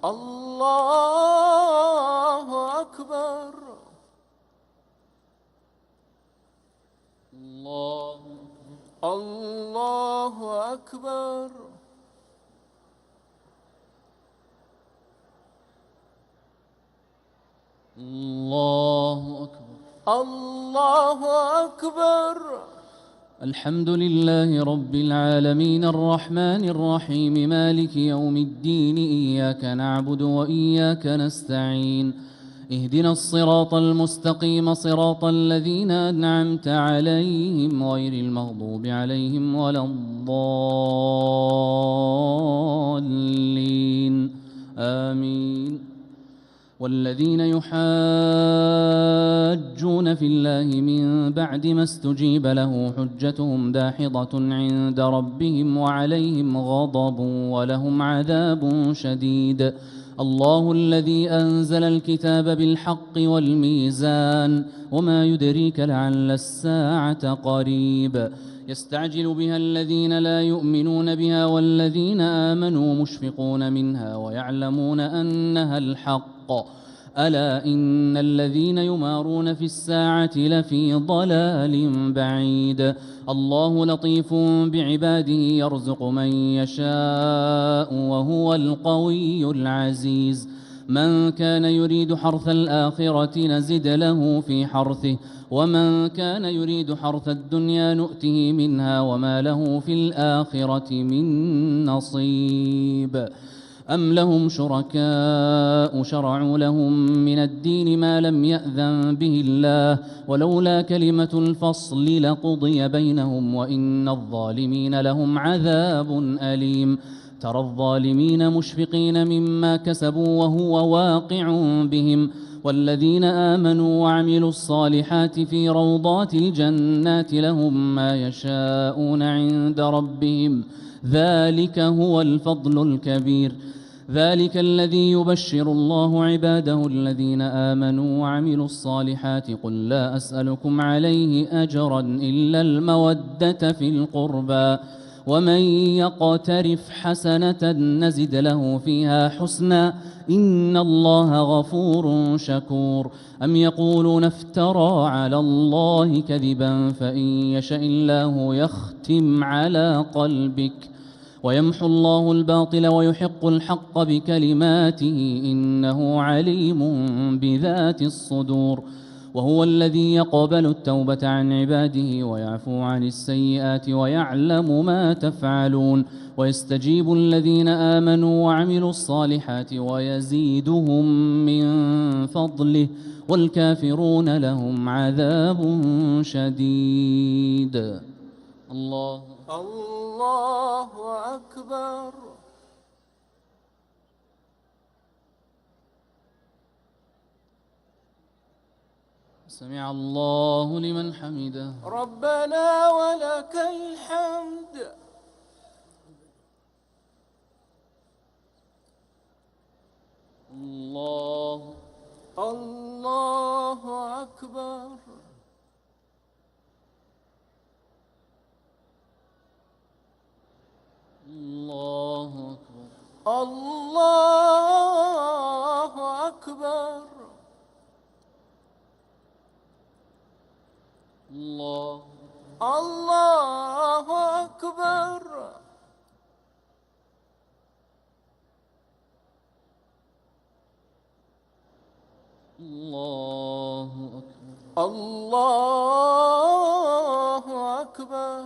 الله أكبر. الله أكبر. الله أكبر. الله أكبر. الحمد لله رب العالمين الرحمن الرحيم مالك يوم الدين إياك نعبد وإياك نستعين اهدنا الصراط المستقيم صراط الذين أنعمت عليهم غير المغضوب عليهم ولا الضالين آمين. والذين يحاجون في الله من بعد ما استجيب له حجتهم داحضة عند ربهم وعليهم غضب ولهم عذاب شديد. الله الذي أنزل الكتاب بالحق والميزان وما يدريك لعل الساعة قريب. يستعجل بها الذين لا يؤمنون بها والذين آمنوا مشفقون منها ويعلمون أنها الحق. ألا إن الذين يمارون في الساعة لفي ضلال بعيد. الله لطيف بعباده يرزق من يشاء وهو القوي العزيز. من كان يريد حرث الآخرة نزد له في حرثه ومن كان يريد حرث الدنيا نؤته منها وما له في الآخرة من نصيب. أم لهم شركاء شرعوا لهم من الدين ما لم يأذن به الله ولولا كلمة الفصل لقضي بينهم وإن الظالمين لهم عذاب أليم. ترى الظالمين مشفقين مما كسبوا وهو واقع بهم والذين آمنوا وعملوا الصالحات في روضات الجنات لهم ما يشاءون عند ربهم ذلك هو الفضل الكبير. ذلك الذي يبشر الله عباده الذين آمنوا وعملوا الصالحات قل لا أسألكم عليه أجرا إلا المودة في القربى ومن يقترف حسنة نزد له فيها حسنا إن الله غفور شكور. أم يقولون افترى على الله كذبا فإن يشأ الله يختم على قلبك ويمحو الله الباطل ويحق الحق بكلماته إنه عليم بذات الصدور. وهو الذي يقبل التوبة عن عباده ويعفو عن السيئات ويعلم ما تفعلون ويستجيب الذين آمنوا وعملوا الصالحات ويزيدهم من فضله والكافرون لهم عذاب شديد. الله أكبر. سمع الله لمن حمده. ربنا ولك الحمد. الله أكبر. الله أكبر. الله أكبر. الله أكبر. الله أكبر. الله أكبر.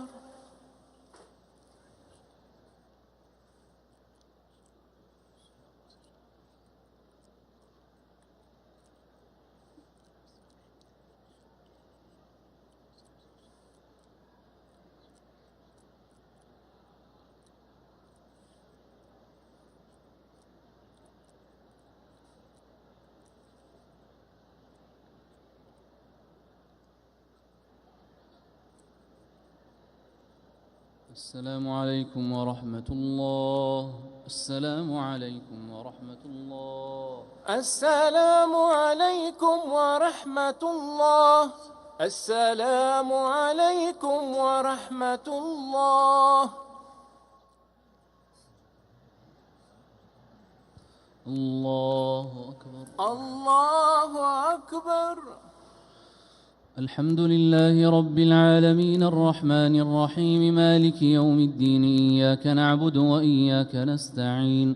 السلام عليكم ورحمة الله. السلام عليكم ورحمة الله. السلام عليكم ورحمة الله. السلام عليكم ورحمة الله. الله أكبر. الله أكبر. الحمد لله رب العالمين الرحمن الرحيم مالك يوم الدين إياك نعبد وإياك نستعين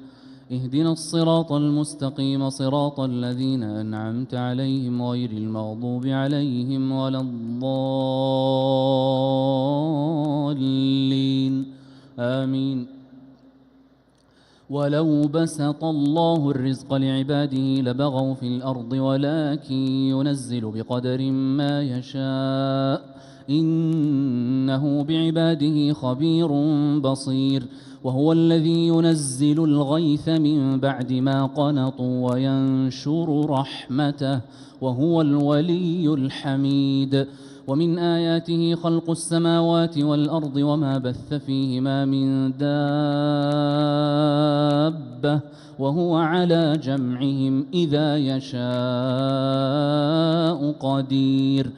اهدنا الصراط المستقيم صراط الذين أنعمت عليهم غير المغضوب عليهم ولا الضالين آمين. ولو بسط الله الرزق لعباده لبغوا في الأرض ولكن ينزل بقدر ما يشاء إنه بعباده خبير بصير. وهو الذي ينزل الغيث من بعد ما قنطوا وينشر رحمته وهو الولي الحميد. ومن آياته خلق السماوات والأرض وما بث فيهما من دابة وهو على جمعهم إذا يشاء قدير.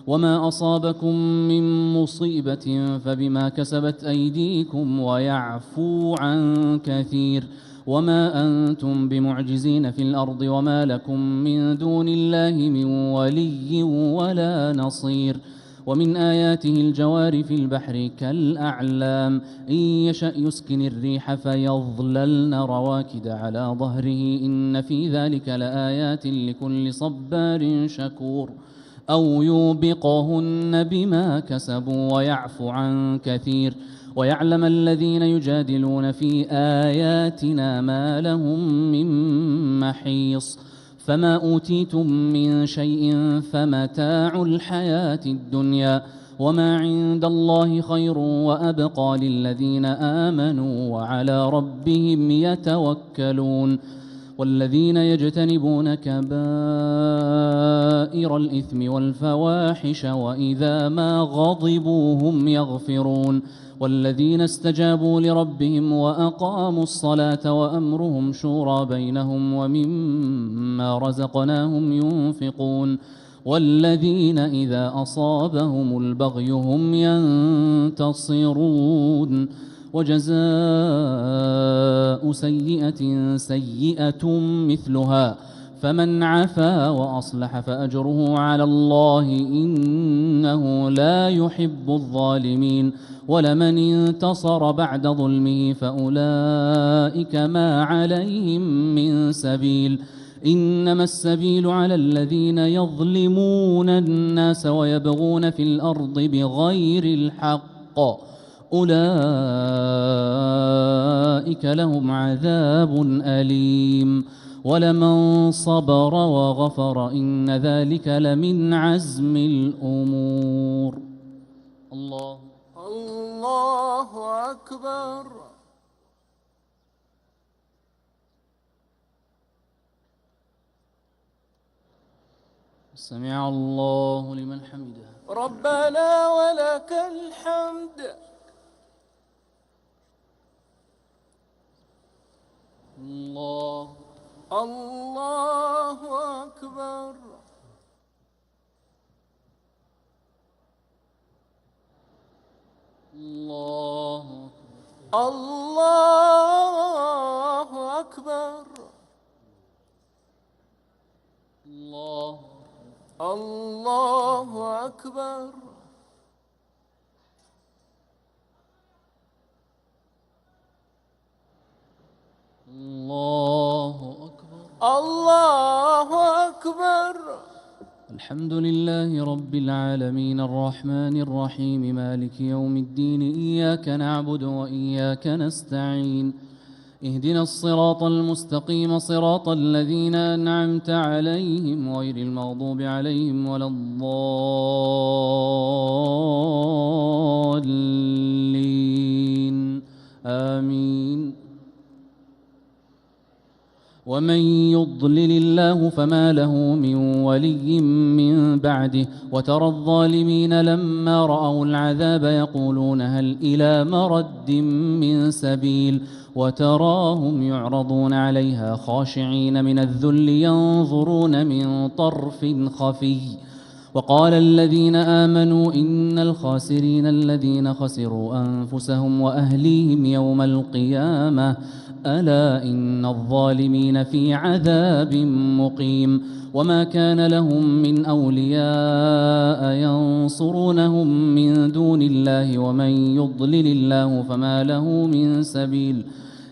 وما أصابكم من مصيبة فبما كسبت أيديكم ويعفو عن كثير. وما أنتم بمعجزين في الأرض وما لكم من دون الله من ولي ولا نصير. ومن آياته الجوار في البحر كالأعلام إن يشأ يسكن الريح فيظللن رواكد على ظهره إن في ذلك لآيات لكل صبار شكور. أو يوبقهن بما كسبوا ويعفو عن كثير. ويعلم الذين يجادلون في آياتنا ما لهم من محيص. فما أوتيتم من شيء فمتاع الحياة الدنيا وما عند الله خير وأبقى للذين آمنوا وعلى ربهم يتوكلون. والذين يجتنبون كبائر الإثم والفواحش وإذا ما غضبوا هم يغفرون. والذين استجابوا لربهم وأقاموا الصلاة وأمرهم شورى بينهم ومما رزقناهم ينفقون. والذين إذا أصابهم البغي هم ينتصرون. وجزاء سيئة سيئة مثلها فمن عفا وأصلح فأجره على الله إنه لا يحب الظالمين. ولمن انتصر بعد ظلمه فأولئك ما عليهم من سبيل إنما السبيل على الذين يظلمون الناس ويبغون في الأرض بغير الحق أولئك لهم عذاب أليم. ولمن صبر وغفر إن ذلك لمن عزم الأمور. الله أكبر. سمع الله لمن حمده. ربنا ولك الحمد. الله أكبر. الله أكبر. الله أكبر. الله أكبر. الله أكبر. الحمد لله رب العالمين الرحمن الرحيم مالك يوم الدين إياك نعبد وإياك نستعين اهدنا الصراط المستقيم صراط الذين أنعمت عليهم غير المغضوب عليهم ولا الضالين آمين. ومن يضلل الله فما له من ولي من بعده وترى الظالمين لما رأوا العذاب يقولون هل إلى مرد من سبيل وتراهم يعرضون عليها خاشعين من الذل ينظرون من طرف خفي. وقال الذين آمنوا إن الخاسرين الذين خسروا أنفسهم وأهليهم يوم القيامة ألا إن الظالمين في عذاب مقيم وما كان لهم من أولياء ينصرونهم من دون الله ومن يضلل الله فما له من سبيل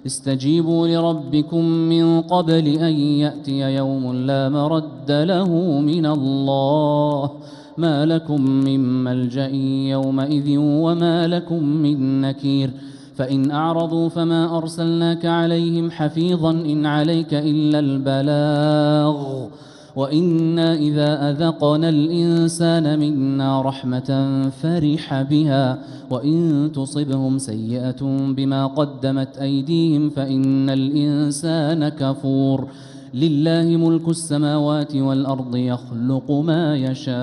استجيبوا لربكم من قبل أن يأتي يوم لا مرد له من الله ما لكم من ملجأ يومئذ وما لكم من نكير فإن أعرضوا فما أرسلناك عليهم حفيظا إن عليك إلا البلاغ وإنا إذا أذقنا الإنسان منا رحمة فرح بها وإن تصبهم سيئة بما قدمت أيديهم فإن الإنسان كفور لله ملك السماوات والأرض يخلق ما يشاء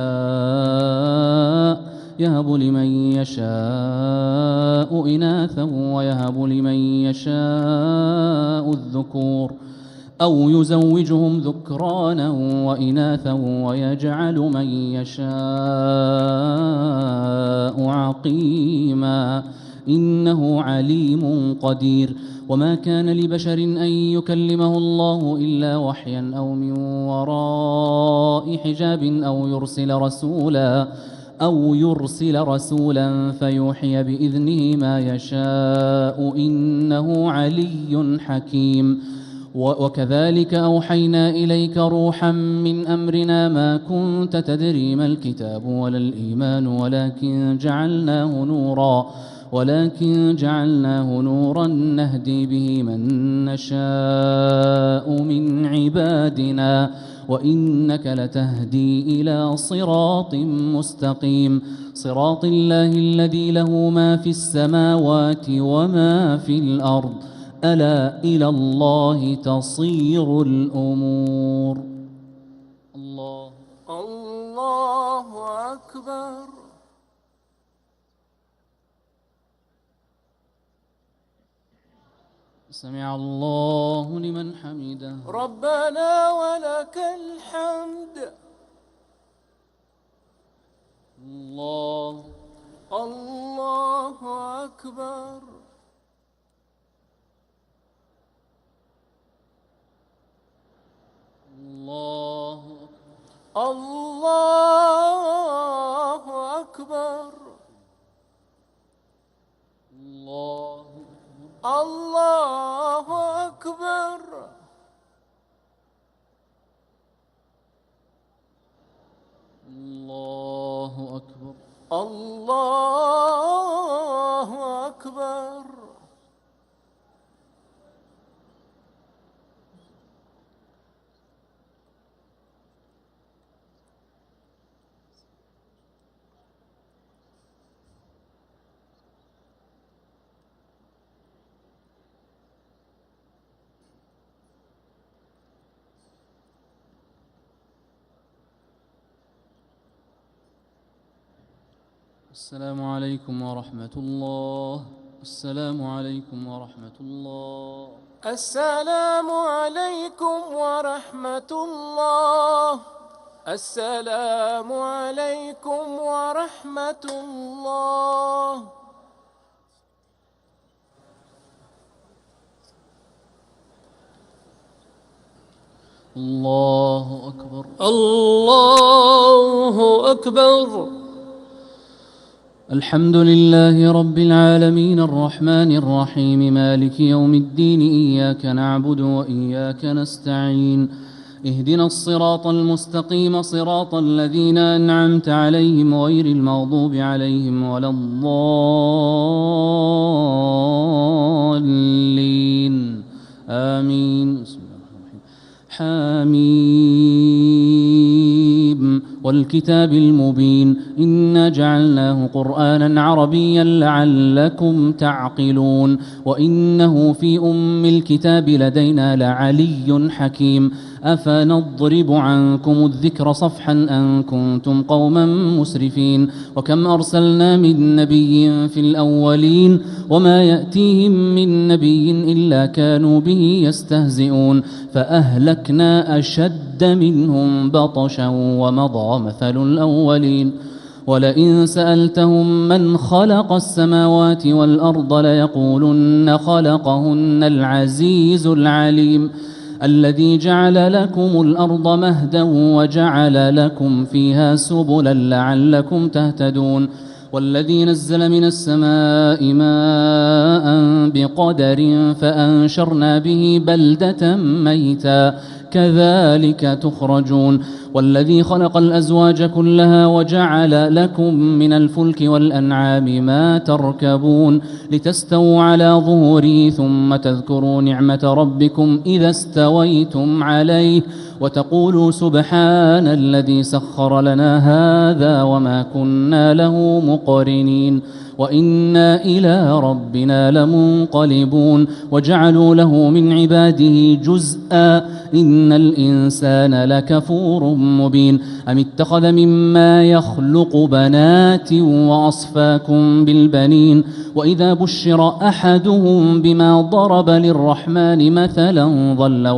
يهب لمن يشاء إناثا ويهب لمن يشاء الذكور أو يزوجهم ذكرانا وإناثا ويجعل من يشاء عقيما إنه عليم قدير وما كان لبشر أن يكلمه الله إلا وحيا أو من وراء حجاب أو يرسل رسولا فيوحي بإذنه ما يشاء إنه علي حكيم وكذلك أوحينا إليك روحا من أمرنا ما كنت تدري ما الكتاب ولا الإيمان ولكن جعلناه نورا نهدي به من نشاء من عبادنا وإنك لتهدي إلى صراط مستقيم صراط الله الذي له ما في السماوات وما في الأرض ألا إلى الله تصير الأمور الله أكبر سمع الله لمن حمده ربنا ولك الحمد الله أكبر الله أكبر الله أكبر الله أكبر الله أكبر السلام عليكم ورحمة الله السلام عليكم ورحمة الله السلام عليكم ورحمة الله السلام عليكم ورحمة الله الله أكبر الله أكبر الحمد لله رب العالمين الرحمن الرحيم مالك يوم الدين إياك نعبد وإياك نستعين اهدنا الصراط المستقيم صراط الذين أنعمت عليهم غير المغضوب عليهم ولا الضالين آمين بسم الله الرحمن الرحيم حميم والكتاب المبين إنا جعلناه قرآنا عربيا لعلكم تعقلون وإنه في أم الكتاب لدينا لعلي حكيم أفنضرب عنكم الذكر صفحا أن كنتم قوما مسرفين وكم أرسلنا من نبي في الأولين وما يأتيهم من نبي إلا كانوا به يستهزئون فأهلكنا أشد منهم بطشا ومضى مثل الأولين ولئن سألتهم من خلق السماوات والأرض ليقولن خلقهن العزيز العليم الذي جعل لكم الأرض مهدا وجعل لكم فيها سبلا لعلكم تهتدون والذي نزل من السماء ماء بقدر فأنشرنا به بلدة ميتا كذلك تخرجون والذي خلق الأزواج كلها وجعل لكم من الفلك والأنعام ما تركبون لتستووا على ظهوره ثم تذكروا نعمة ربكم إذا استويتم عليه وتقولوا سبحان الذي سخر لنا هذا وما كنا له مقرنين وإنا إلى ربنا لمنقلبون وجعلوا له من عباده جزءا إن الإنسان لكفور مبين أم اتخذ مما يخلق بنات وأصفاكم بالبنين وإذا بشر أحدهم بما ضرب للرحمن مثلا ظل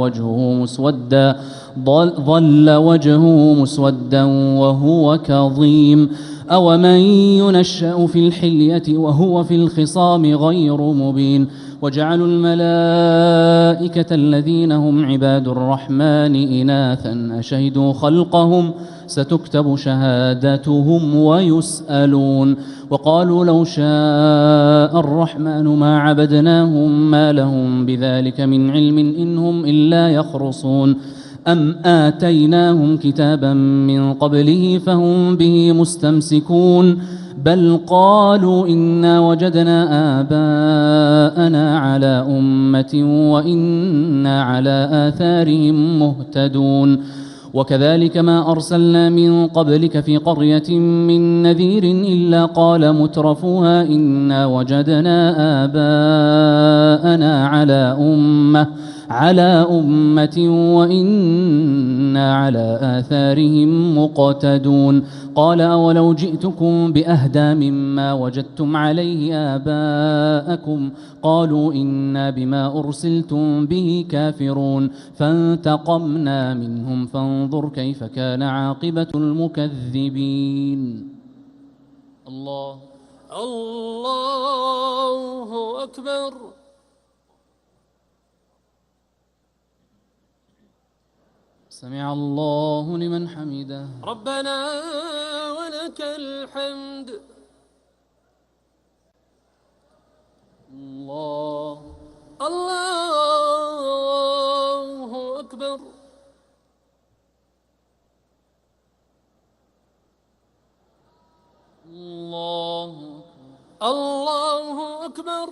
وجهه مسودا وهو كظيم أومن ينشأ في الحلية وهو في الخصام غير مبين وجعلوا الملائكة الذين هم عباد الرحمن إناثا أشهدوا خلقهم ستكتب شهادتهم ويسألون وقالوا لو شاء الرحمن ما عبدناهم ما لهم بذلك من علم إن هم إلا يخرصون أم آتيناهم كتابا من قبله فهم به مستمسكون بل قالوا إنا وجدنا آباءنا على أمة وإنا على آثارهم مهتدون وكذلك ما أرسلنا من قبلك في قرية من نذير إلا قال مترفوها إنا وجدنا آباءنا على أمة وإنا على آثارهم مقتدون قال أولو جئتكم بأهدى مما وجدتم عليه آباءكم قالوا إنا بما أرسلتم به كافرون فانتقمنا منهم فانظر كيف كان عاقبة المكذبين الله أكبر سمع الله لمن حمده ربنا ولك الحمد الله أكبر الله أكبر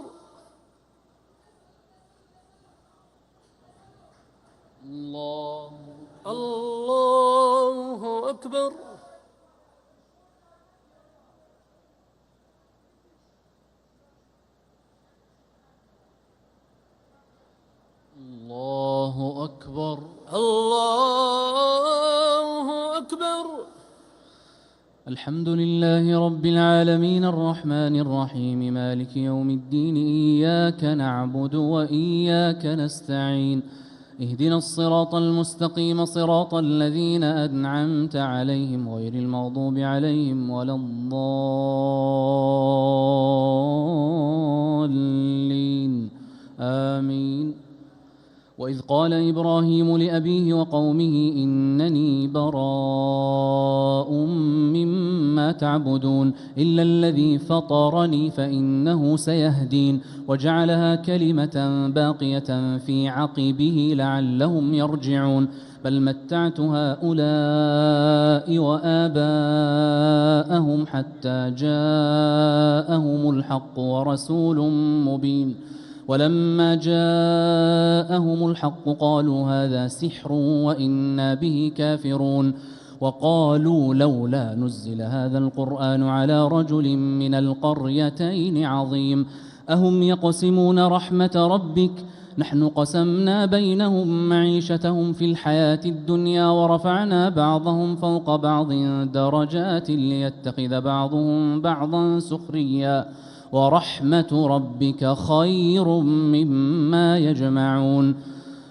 الله أكبر الله أكبر الله أكبر الحمد لله رب العالمين الرحمن الرحيم مالك يوم الدين إياك نعبد وإياك نستعين اهدنا الصراط المستقيم صراط الذين أنعمت عليهم غير المغضوب عليهم ولا الضالين آمين وإذ قال إبراهيم لأبيه وقومه إنني براء مما تعبدون إلا الذي فطرني فإنه سيهدين وجعلها كلمة باقية في عقبه لعلهم يرجعون بل متعت هؤلاء وآباءهم حتى جاءهم الحق ورسول مبين ولما جاءهم الحق قالوا هذا سحر وإنا به كافرون وقالوا لولا نزل هذا القرآن على رجل من القريتين عظيم أهم يقسمون رحمة ربك نحن قسمنا بينهم معيشتهم في الحياة الدنيا ورفعنا بعضهم فوق بعض درجات ليتخذ بعضهم بعضا سخريا ورحمة ربك خير مما يجمعون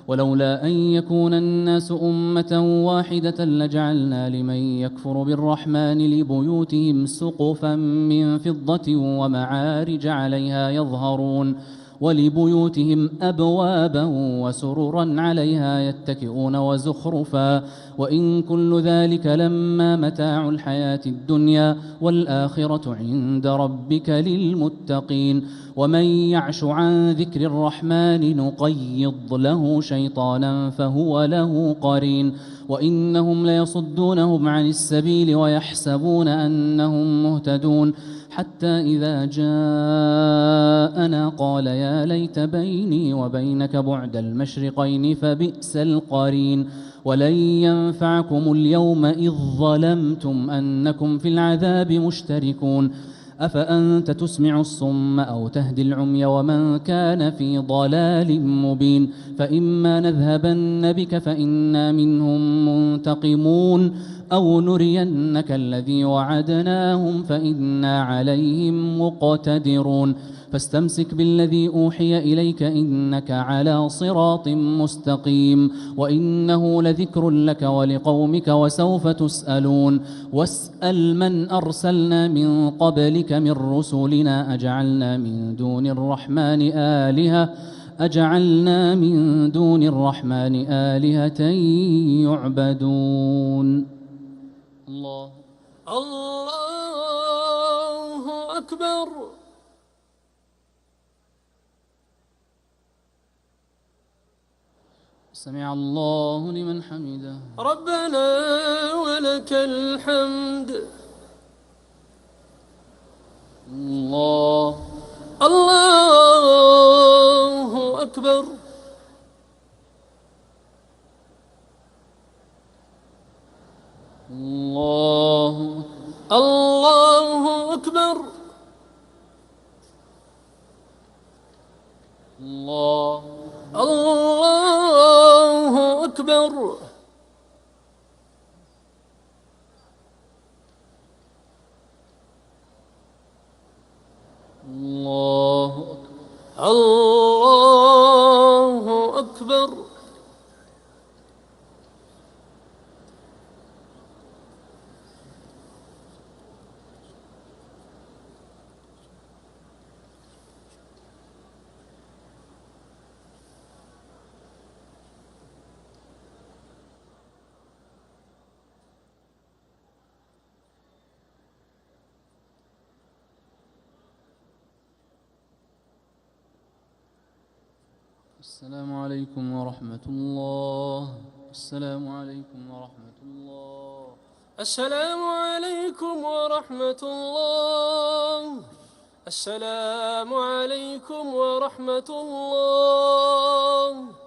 ولولا أن يكون الناس أمة واحدة لجعلنا لمن يكفر بالرحمن لبيوتهم سقفا من فضة ومعارج عليها يظهرون ولبيوتهم أبوابا وسررا عليها يتكئون وزخرفا وإن كل ذلك لما متاع الحياة الدنيا والآخرة عند ربك للمتقين ومن يعش عن ذكر الرحمن نقيض له شيطانا فهو له قرين وإنهم ليصدونهم عن السبيل ويحسبون أنهم مهتدون حتى إذا جاءنا قال يا ليت بيني وبينك بعد المشرقين فبئس القرين ولن ينفعكم اليوم إذ ظلمتم أنكم في العذاب مشتركون أفأنت تسمع الصم أو تهدي العمي ومن كان في ضلال مبين فإما نذهبن بك فإنا منهم منتقمون أو نرينك الذي وعدناهم فإنا عليهم مقتدرون فاستمسك بالذي أوحي إليك إنك على صراط مستقيم وإنه لذكر لك ولقومك وسوف تسألون واسأل من أرسلنا من قبلك من رسلنا أجعلنا من دون الرحمن آلهة يعبدون الله أكبر. سمع الله لمن حمده ربنا ولك الحمد. الله أكبر. الله أكبر. الله أكبر. الله أكبر. السلام عليكم ورحمة الله. السلام عليكم ورحمة الله. السلام عليكم ورحمة الله. السلام عليكم ورحمة الله.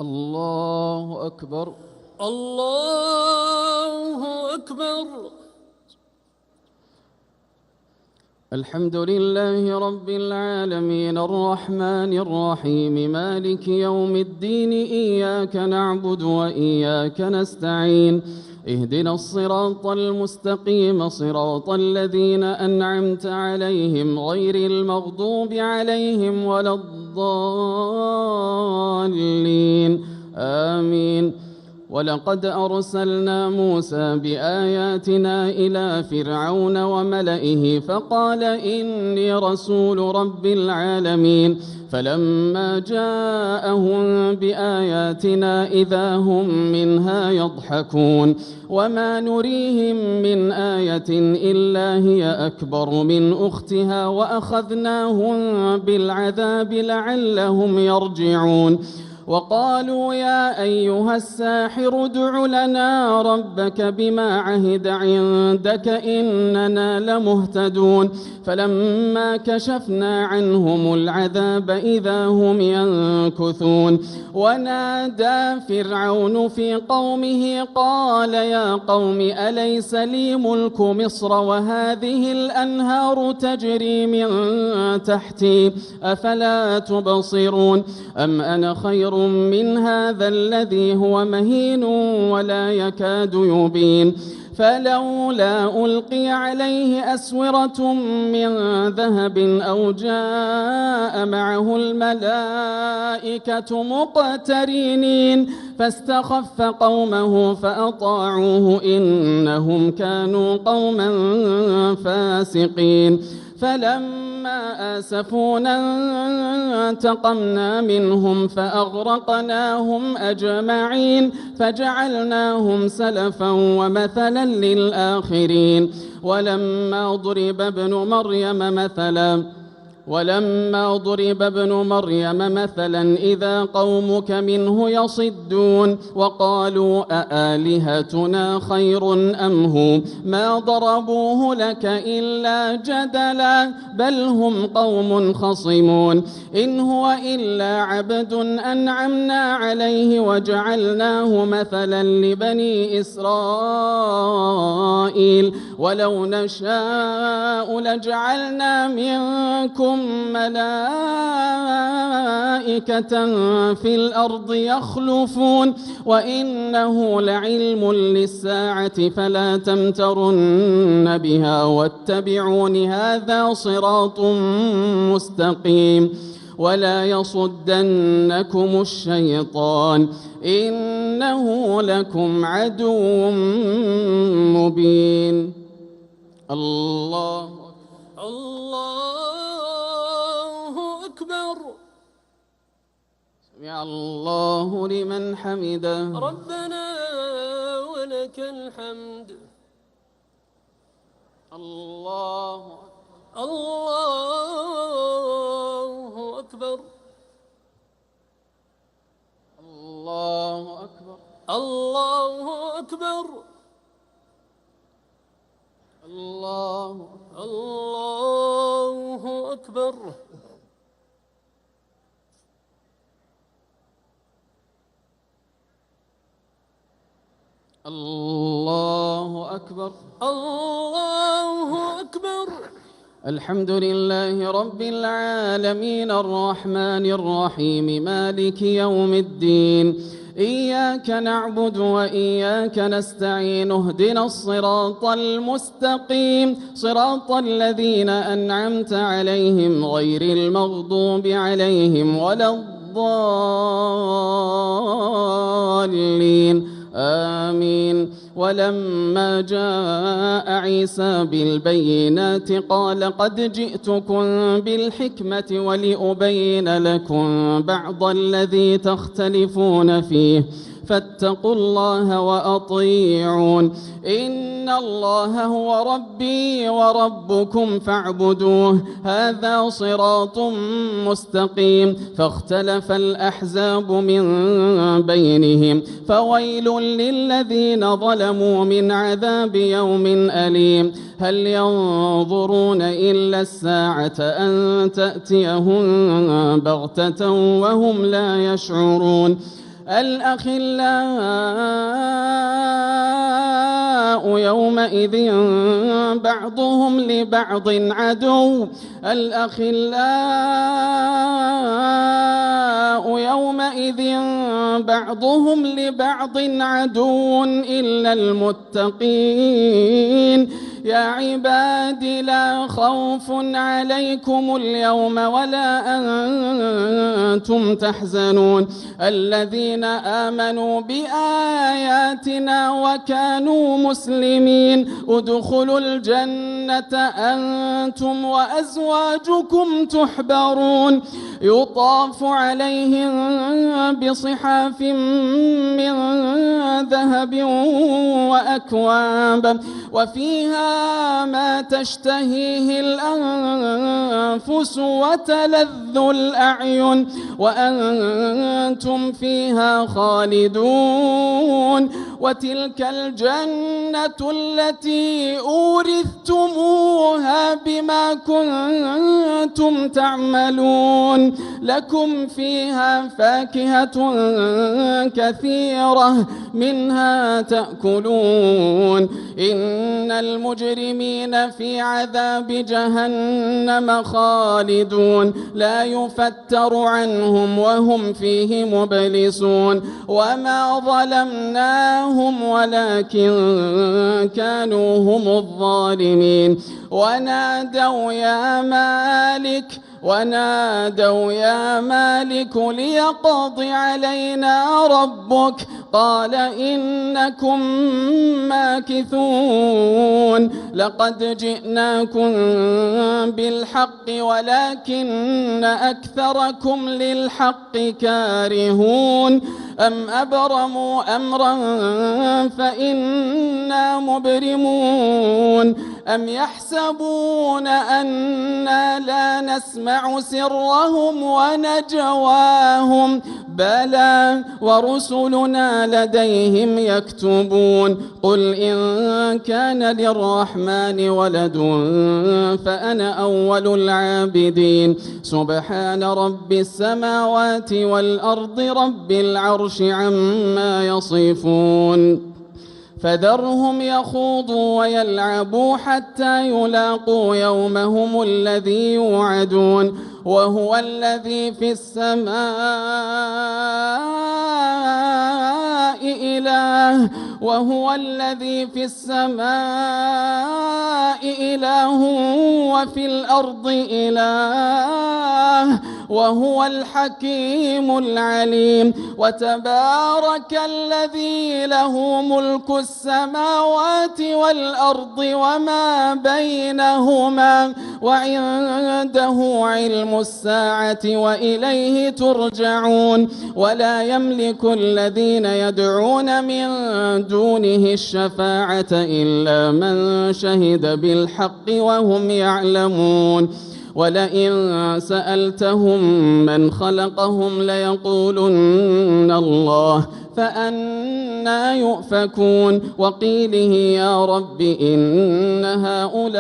الله أكبر. الله أكبر. الحمد لله رب العالمين الرحمن الرحيم مالك يوم الدين إياك نعبد وإياك نستعين اهدنا الصراط المستقيم صراط الذين أنعمت عليهم غير المغضوب عليهم ولا الضالين آمين. ولقد أرسلنا موسى بآياتنا إلى فرعون وملئه فقال إني رسول رب العالمين فلما جاءهم بآياتنا إذا هم منها يضحكون وما نريهم من آية إلا هي أكبر من أختها وأخذناهم بالعذاب لعلهم يرجعون. وقالوا يا أيها الساحر ادع لنا ربك بما عهد عندك إننا لمهتدون فلما كشفنا عنهم العذاب إذا هم ينكثون. ونادى فرعون في قومه قال يا قوم أليس لي ملك مصر وهذه الأنهار تجري من تحتي أفلا تبصرون أم أنا خير من هذا الذي هو مهين ولا يكاد يبين فلولا ألقي عليه أسورة من ذهب أو جاء معه الملائكة مقترنين فاستخف قومه فأطاعوه إنهم كانوا قوما فاسقين. فلما آسفونا انتقمنا منهم فأغرقناهم أجمعين فجعلناهم سلفا ومثلا للآخرين. ولما ضرب ابن مريم مثلا إذا قومك منه يصدون وقالوا أآلهتنا خير أم هو ما ضربوه لك إلا جدلا بل هم قوم خصمون. إن هو إلا عبد أنعمنا عليه وجعلناه مثلا لبني إسرائيل ولو نشاء لجعلنا منكم ملائكة في الأرض يخلفون وإنه لعلم للساعة فلا تمترن بها واتبعون هذا صراط مستقيم. ولا يصدنكم الشيطان إنه لكم عدو مبين. الله أكبر. سمع الله لمن حمده. ربنا ولك الحمد. الله أكبر. الله أكبر. الله أكبر. الله أكبر. الله أكبر. الله أكبر. الحمد لله رب العالمين الرحمن الرحيم مالك يوم الدين إياك نعبد وإياك نستعين اهدنا الصراط المستقيم صراط الذين أنعمت عليهم غير المغضوب عليهم ولا الضالين آمين. ولما جاء عيسى بالبينات قال قد جئتكم بالحكمة ولأبين لكم بعض الذي تختلفون فيه فاتقوا الله وأطيعون. إن الله هو ربي وربكم فاعبدوه هذا صراط مستقيم. فاختلف الأحزاب من بينهم فويل للذين ظلموا من عذاب يوم أليم. هل ينظرون إلا الساعة أن تأتيهم بغتة وهم لا يشعرون الأخلاء يومئذ بعضهم لبعض عدو الأخلاء يومئذ بعضهم لبعض عدو إلا المتقين يا عباد لا خوف عليكم اليوم ولا أنتم تحزنون الذين آمنوا بآياتنا وكانوا مسلمين ادخلوا الجنة أنتم وأزواجكم تحبرون يطاف عليهم بصحاف من ذهب وأكواب وفيها ما تشتهيه الأنفس وتلذ الأعين وأنتم فيها خالدون وتلك الجنة التي أورثتموها بما كنتم تعملون لكم فيها فاكهة كثيرة منها تأكلون إن المجرمين في عذاب جهنم خالدون لا يفتر عنهم وهم فيه مبلسون وما ظلمناهم ولكن كانوا هم الظالمين ونادوا يا مالك ليقض علينا ربك قال إنكم ماكثون لقد جئناكم بالحق ولكن أكثركم للحق كارهون أم أبرموا أمرا فإنا مبرمون أم يحسبون أنا لا نسمع سرهم ونجواهم بلى ورسلنا لديهم يكتبون قل إن كان للرحمن ولد فأنا أول العابدين سبحان رب السماوات والأرض رب العرش عما يصفون فذرهم يخوضوا ويلعبوا حتى يلاقوا يومهم الذي يوعدون وهو الذي في السماء إله وفي الأرض إله وهو الحكيم العليم وتبارك الذي له ملك السماوات والأرض وما بينهما وعنده علم الساعة وإليه ترجعون ولا يملك الذين يدعون من دونه الشفاعة إلا من شهد بالحق وهم يعلمون ولئن سألتهم من خلقهم ليقولن الله فأنى يؤفكون وقيله يا رب إن هؤلاء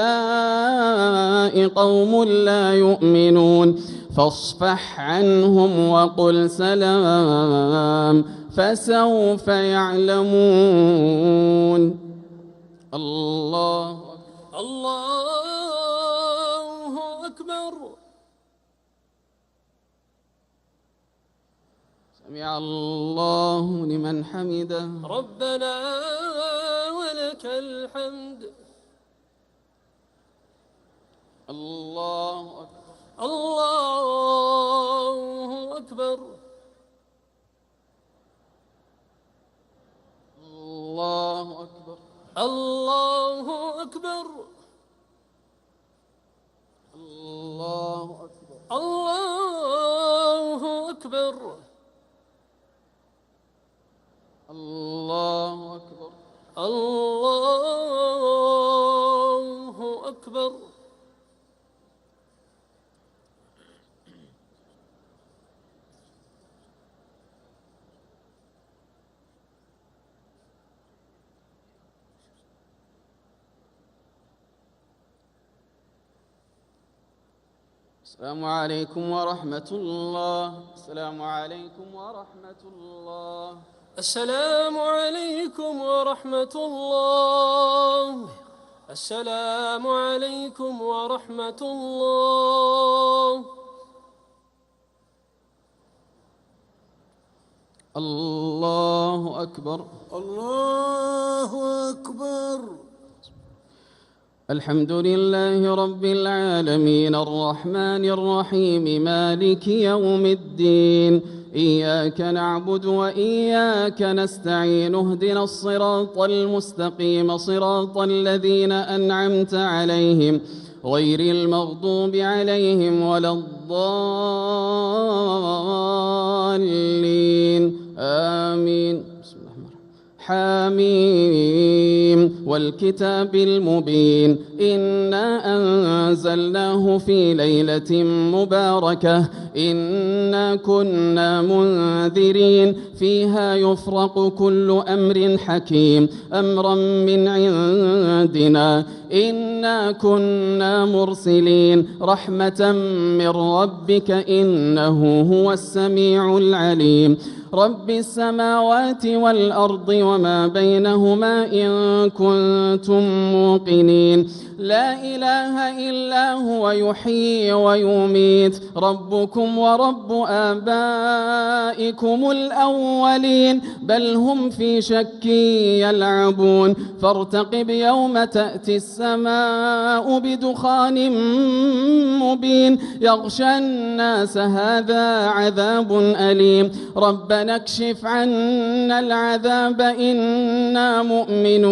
قوم لا يؤمنون فاصفح عنهم وقل سلام فسوف يعلمون الله أكبر سمع الله لمن حمده ربنا ولك الحمد الله أكبر الله أكبر الله أكبر الله أكبر الله أكبر الله أكبر الله أكبر الله أكبر السلام عليكم ورحمة الله. السلام عليكم ورحمة الله. السلام عليكم ورحمة الله. السلام عليكم ورحمة الله. الله أكبر. الله أكبر. الحمد لله رب العالمين الرحمن الرحيم مالك يوم الدين إياك نعبد وإياك نستعين اهدنا الصراط المستقيم صراط الذين أنعمت عليهم غير المغضوب عليهم ولا الضالين آمين. بسم الله الرحمن الرحيم. حاميم والكتاب المبين إنا أنزلناه في ليلة مباركة إنا كنا منذرين فيها يفرق كل أمر حكيم أمرا من عندنا إنا كنا مرسلين رحمة من ربك إنه هو السميع العليم رب السماوات والأرض وما بينهما إن كنتم موقنين لا إله إلا هو يحيي ويميت ربكم ورب آبائكم الأولين بل هم في شك يلعبون فارتقب يوم تأتي السماء بدخان مبين يغشى الناس هذا عذاب أليم ربنا اكشف عنا العذاب إنا مؤمنون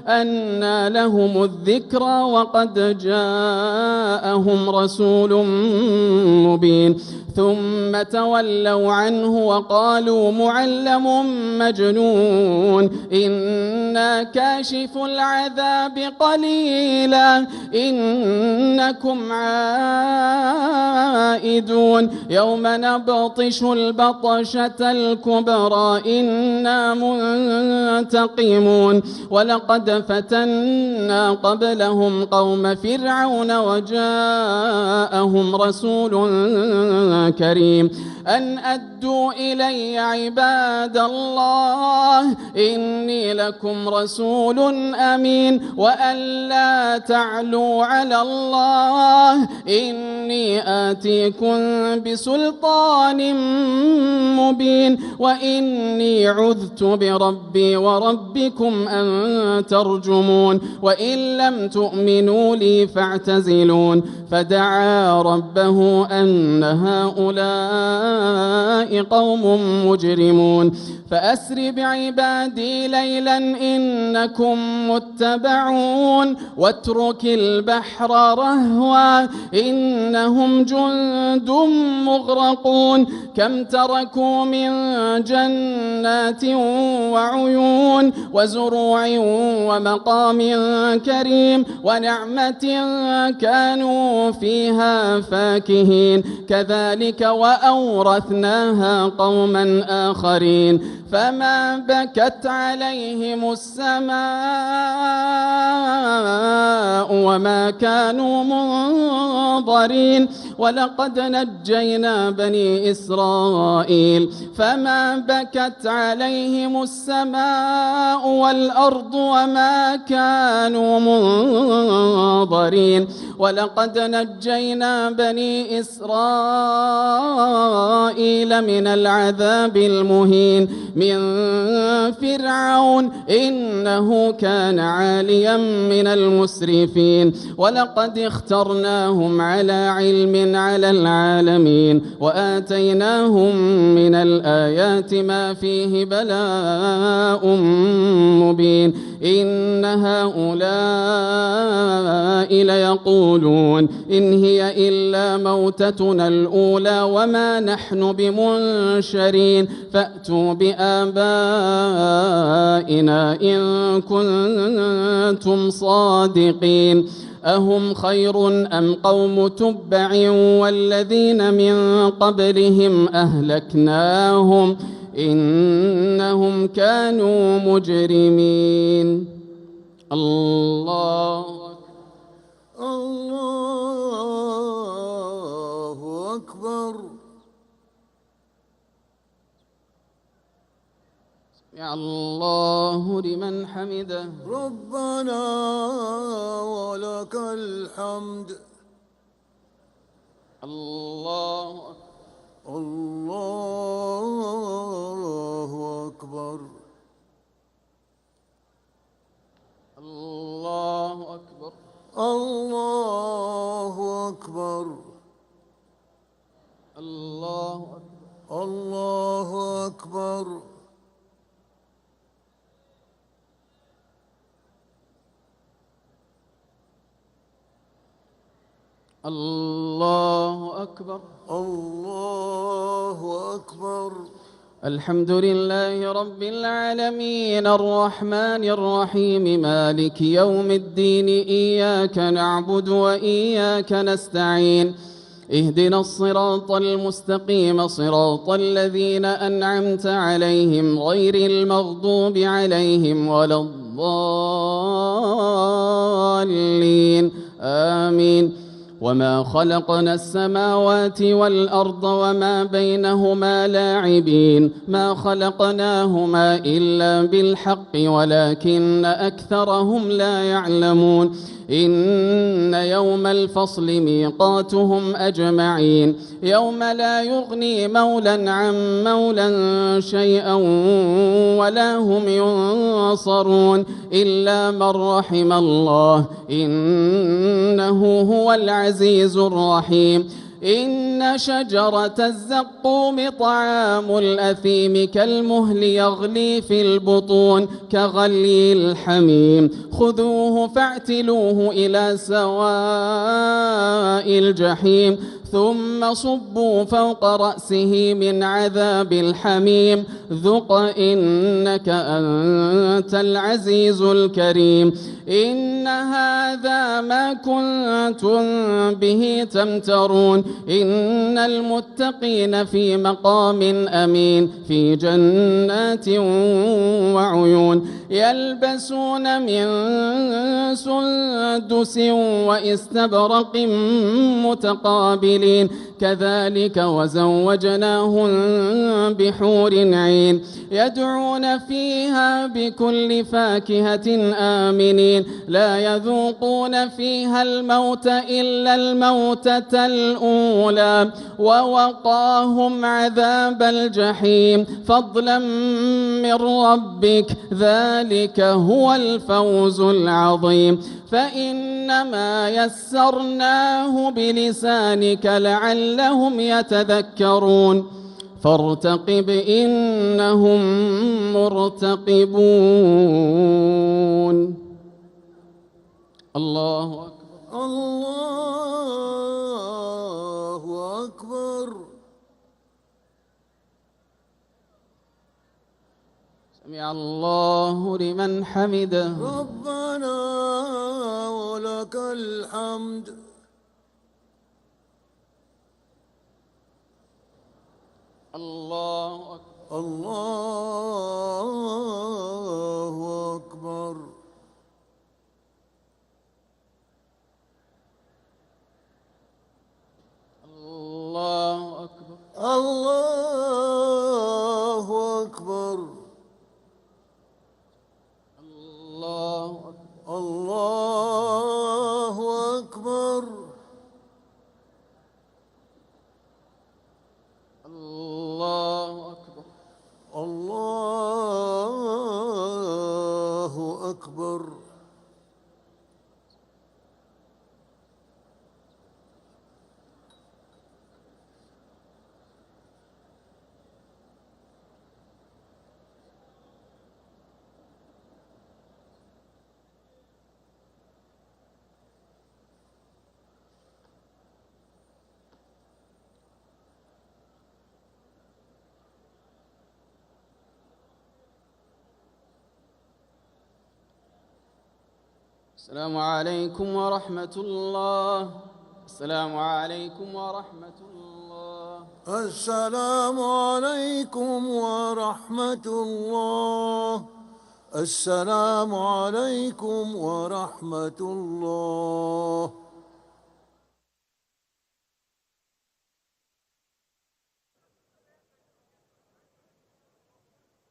أنى لهم الذكرى وقد جاءهم رسول مبين ثم تولوا عنه وقالوا معلم مجنون إنا كاشف العذاب قليلا إنكم عائدون يوم نبطش البطشة الكبرى إنا منتقمون ولقد فتنا قبلهم قوم فرعون وجاءهم رسول كريم أن أدوا إلي عباد الله إني لكم رسول أمين وأن لا تعلوا على الله إني آتيكم بسلطان مبين وإني عذت بربي وربكم أن ترجمون وإن لم تؤمنوا لي فاعتزلون فدعا ربه أن هؤلاء قوم مجرمون فأسر بعبادي ليلا إنكم متبعون واترك البحر رهوا إنهم جند مغرقون كم تركوا من جنات وعيون وزروع ومقام كريم ونعمة كانوا فيها فاكهين كذلك وأورثناها قوما آخرين فما بكت عليهم السماء وما كانوا منظرين ولقد نجينا بني إسرائيل فما بكت عليهم السماء والأرض وما كانوا منظرين ولقد نجينا بني إسرائيل من العذاب المهين من فرعون إنه كان عاليا من المسرفين ولقد اخترناهم على علم على العالمين وآتيناهم من الآيات ما فيه بلاء مبين إن هؤلاء ليقولون إن هي إلا موتتنا الأولى وما نحن بمنشرين فأتوا بآبائنا إن كنتم صادقين أهم خير أم قوم تبع والذين من قبلهم أهلكناهم إنهم كانوا مجرمين الله الله يا الله لمن حمده. ربنا ولك الحمد. الله أكبر. الله أكبر. الله أكبر. الله أكبر. الله أكبر. الله أكبر. الله أكبر. الحمد لله رب العالمين الرحمن الرحيم مالك يوم الدين إياك نعبد وإياك نستعين اهدنا الصراط المستقيم صراط الذين أنعمت عليهم غير المغضوب عليهم ولا الضالين آمين. وما خلقنا السماوات والأرض وما بينهما لاعبين ما خلقناهما إلا بالحق ولكن أكثرهم لا يعلمون إن يوم الفصل ميقاتهم أجمعين يوم لا يغني مولى عن مولى شيئا ولا هم ينصرون إلا من رحم الله إنه هو العزيز الرحيم. إن شجرة الزقوم طعام الأثيم كالمهل يغلي في البطون كغلي الحميم خذوه فاعتلوه إلى سواء الجحيم ثم صبوا فوق رأسه من عذاب الحميم ذق إنك أنت العزيز الكريم. إن هذا ما كنتم به تمترون إن المتقين في مقام أمين في جنات وعيون يلبسون من سندس وإستبرق متقابلين كذلك وزوجناهم بحور عين يدعون فيها بكل فاكهة آمنين لا يذوقون فيها الموت إلا الموتة الأولى ووقاهم عذاب الجحيم فضلا من ربك ذلك هو الفوز العظيم. فإنما يسرناه بلسانك لعلهم يتذكرون فارتقب إنهم مرتقبون. الله أكبر. الله أكبر. سمع الله لمن حمده. ربنا ولك الحمد. الله أكبر. الله أكبر. الله أكبر. الله أكبر. الله أكبر. الله أكبر. الله أكبر. الله أكبر. السلام عليكم ورحمة الله. السلام عليكم ورحمة الله. السلام عليكم ورحمة الله. السلام عليكم ورحمة الله.